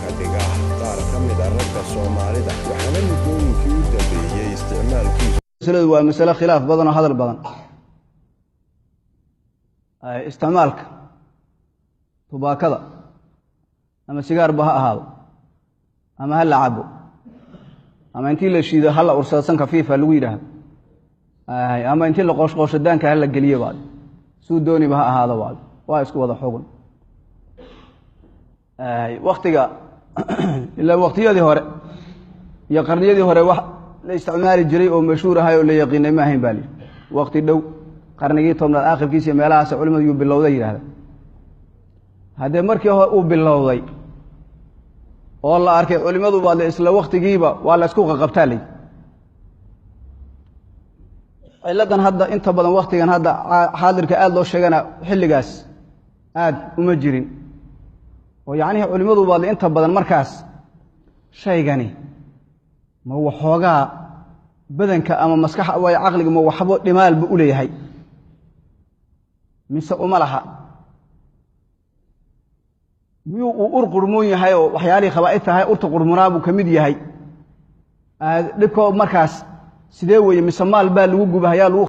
ka dhiga qaar ka mid ah ragga Soomaalida waxaana muddooyinkii u dambeeyay isticmaalkiisu masaladu waa mas'alo khilaaf badan oo hadal badan isticmaalka tubaakada ama sigaar ba ha ahaado ama hal cabo ama intii la shiido hal ursasan kafiifa lagu yiraahdo ama intii la qoshqoshadaanka hal la galiyo baad soo dooni ba ha ahaado baad waa isku wada xogan waqtiga ila waqtiyadii hore iyo qarniyadii hore wax la isticmaali jiray oo mashhuur ahay oo la yaqiinay ma ahayn baali waqti dhow qarnigii 10aad aakhirkiisa meelahaas culimadu uu bilowday yiraahdo hadee markii uu bilowday oo la arkay culimadu baad isla waqtigiiba waa la isku qabtaalay ciladan hadda inta badan waqtigan hadda xaadirka aad loo sheegana xilligaas aad uma jirin oo yaani culimadu baad inta badan markaas shaygani ma waxooga badanka ama maskaxa way aqliga ma waxbo dhimaal bu u leeyahay mise uma laha miyuu ur qurmoon yahay oo waxyaalihi khabaa'id tahay urta qurmunaabu kamid yahay dhibko markaas sidee weeye mise maal baa lagu gubahayaa lagu